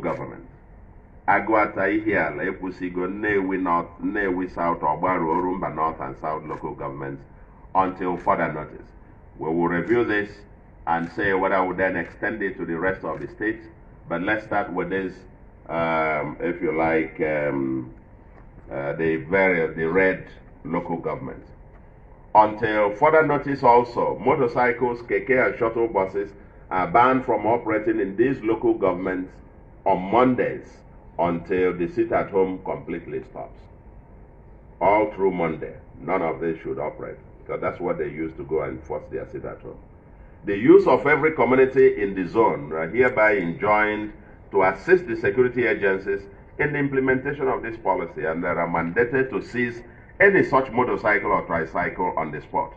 government. Agwata Ihiala, Epusigo, Nnewi North, Nnewi South, Ogbaru, Orumba North and South local governments until further notice. We will review this and say whether we then extend it to the rest of the states. But let's start with this, if you like, the red local governments. Until further notice also, motorcycles, keke and shuttle buses are banned from operating in these local governments on Mondays until the sit-at-home completely stops. All through Monday, none of this should operate, because that's what they use to go and enforce their sit-at-home. The use of every community in the zone are hereby enjoined to assist the security agencies in the implementation of this policy, and they are mandated to seize any such motorcycle or tricycle on the spot.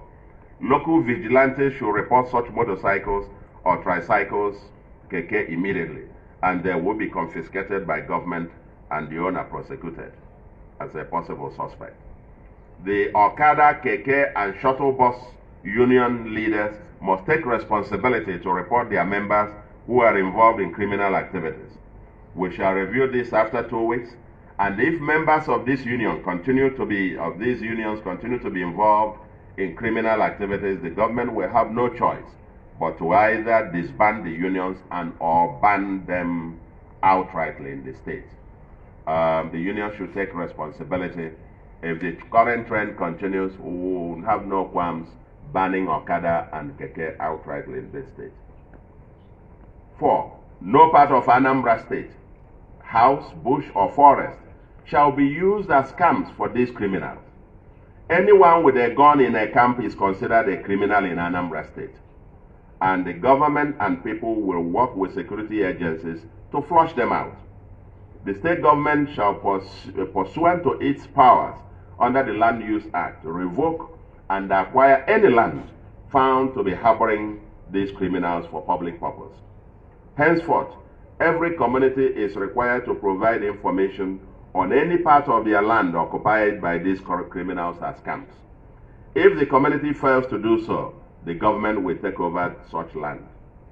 Local vigilantes should report such motorcycles or tricycles, keke, immediately, and they will be confiscated by government and the owner prosecuted as a possible suspect. The Okada, keke, and shuttle bus union leaders must take responsibility to report their members who are involved in criminal activities. We shall review this after 2 weeks, and if members of this union continue to be involved in criminal activities, the government will have no choice but to either disband the unions and or ban them outrightly in the state. The union should take responsibility. If the current trend continues, we will have no qualms banning Okada and Keke outrightly in this state. 4. No part of Anambra State, house, bush, or forest shall be used as camps for these criminals. Anyone with a gun in a camp is considered a criminal in Anambra State, and the government and people will work with security agencies to flush them out. The state government shall, pursuant to its powers under the Land Use Act, revoke and acquire any land found to be harboring these criminals for public purpose. Henceforth, every community is required to provide information on any part of their land occupied by these criminals as camps. If the community fails to do so, the government will take over such land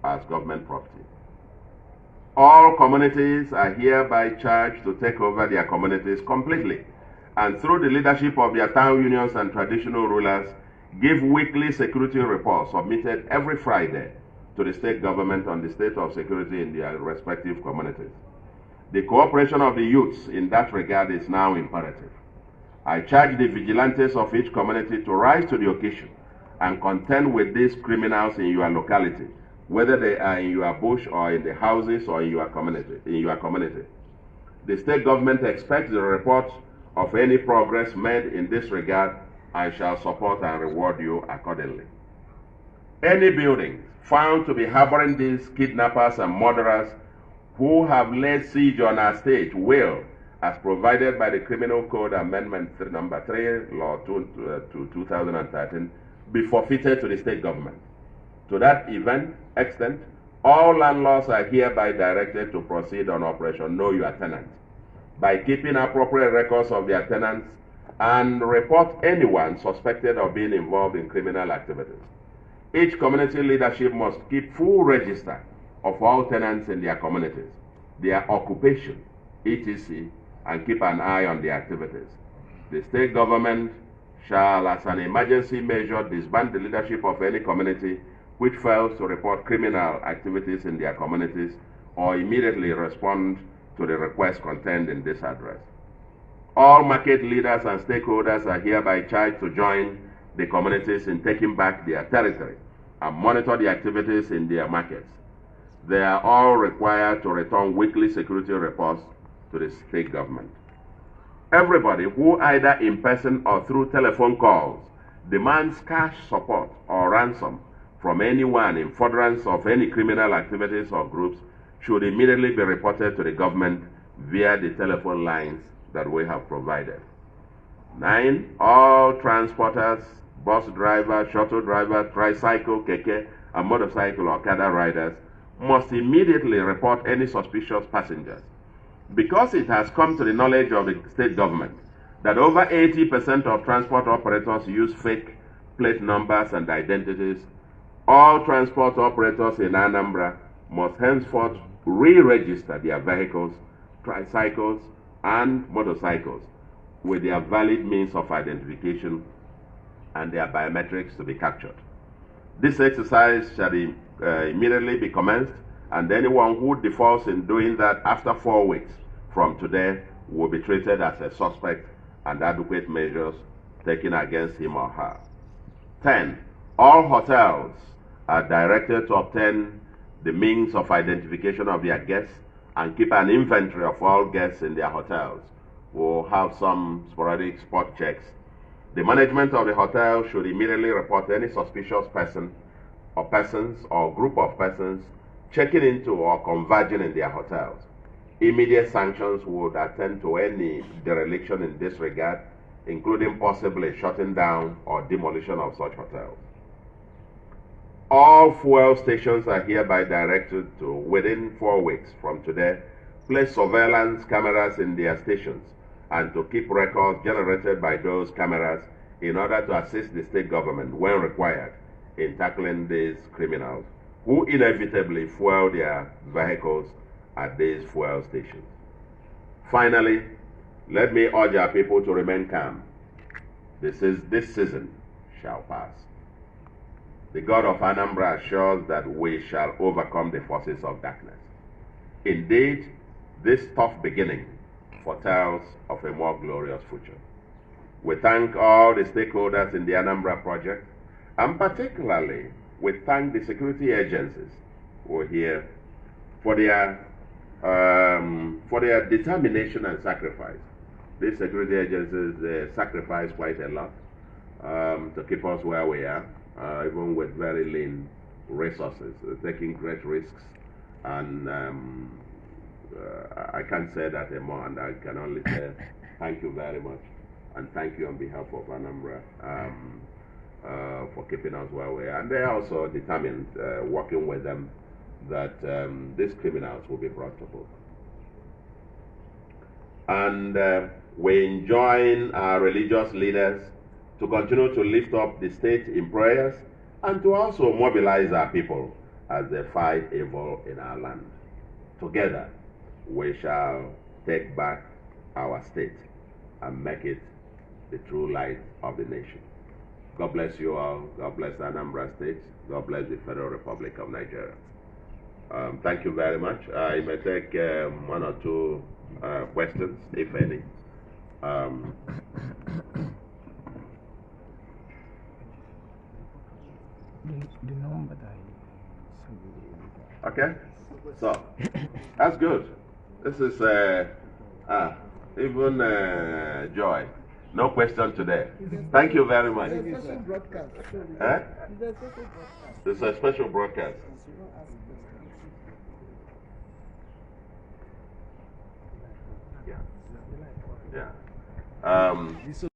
as government property. All communities are hereby charged to take over their communities completely, and through the leadership of their town unions and traditional rulers, give weekly security reports submitted every Friday to the state government on the state of security in their respective communities. The cooperation of the youths in that regard is now imperative. I charge the vigilantes of each community to rise to the occasion and contend with these criminals in your locality, whether they are in your bush or in the houses or in your community. The state government expects the report of any progress made in this regard. I shall support and reward you accordingly. Any building found to be harboring these kidnappers and murderers who have laid siege on our state will, as provided by the Criminal Code Amendment Number 3, Law 2 2013, be forfeited to the state government. To that extent, all landlords are hereby directed to proceed on Operation Know Your Tenant by keeping appropriate records of their tenants and report anyone suspected of being involved in criminal activities. Each community leadership must keep full register of all tenants in their communities, their occupation, etc., and keep an eye on their activities. The state government shall, as an emergency measure, disband the leadership of any community which fails to report criminal activities in their communities or immediately respond to the request contained in this address. All market leaders and stakeholders are hereby charged to join the communities in taking back their territory and monitor the activities in their markets. They are all required to return weekly security reports to the state government. Everybody who either in person or through telephone calls demands cash support or ransom from anyone in furtherance of any criminal activities or groups should immediately be reported to the government via the telephone lines that we have provided. 9. All transporters, bus drivers, shuttle drivers, tricycle, keke, and motorcycle or Okada riders must immediately report any suspicious passengers. Because it has come to the knowledge of the state government that over 80% of transport operators use fake plate numbers and identities, all transport operators in Anambra must henceforth re-register their vehicles, tricycles, and motorcycles with their valid means of identification and their biometrics to be captured. This exercise shall immediately be commenced, and anyone who defaults in doing that after 4 weeks from today will be treated as a suspect and adequate measures taken against him or her. 10. All hotels are directed to obtain the means of identification of their guests and keep an inventory of all guests in their hotels. We'll have some sporadic spot checks. The management of the hotel should immediately report any suspicious person or persons or group of persons checking into or converging in their hotels. Immediate sanctions would attend to any dereliction in this regard, including possibly shutting down or demolition of such hotels. All fuel stations are hereby directed to, within 4 weeks from today, place surveillance cameras in their stations and to keep records generated by those cameras in order to assist the state government when required in tackling these criminals who inevitably fuel their vehicles at these fuel stations. Finally, let me urge our people to remain calm. This season shall pass. The God of Anambra assures that we shall overcome the forces of darkness. Indeed, this tough beginning foretells of a more glorious future. We thank all the stakeholders in the Anambra project, and particularly we thank the security agencies who are here for their determination and sacrifice. These security agencies sacrifice quite a lot to keep us where we are, even with very lean resources, taking great risks, and I can't say that anymore, and I can only say thank you very much, and thank you on behalf of Anambra for keeping us where we are. And they are also determined, working with them, that these criminals will be brought to book. And we enjoin our religious leaders to continue to lift up the state in prayers and to also mobilize our people as they fight evil in our land. Together, we shall take back our state and make it the true light of the nation. God bless you all. God bless Anambra State. God bless the Federal Republic of Nigeria. Thank you very much. I may take one or two questions, if any. The number that Okay, so that's good. This is even Joy. No question today. Thank you very much. It's a special broadcast. Eh? It's a special broadcast. It's a special broadcast. Yeah. Yeah.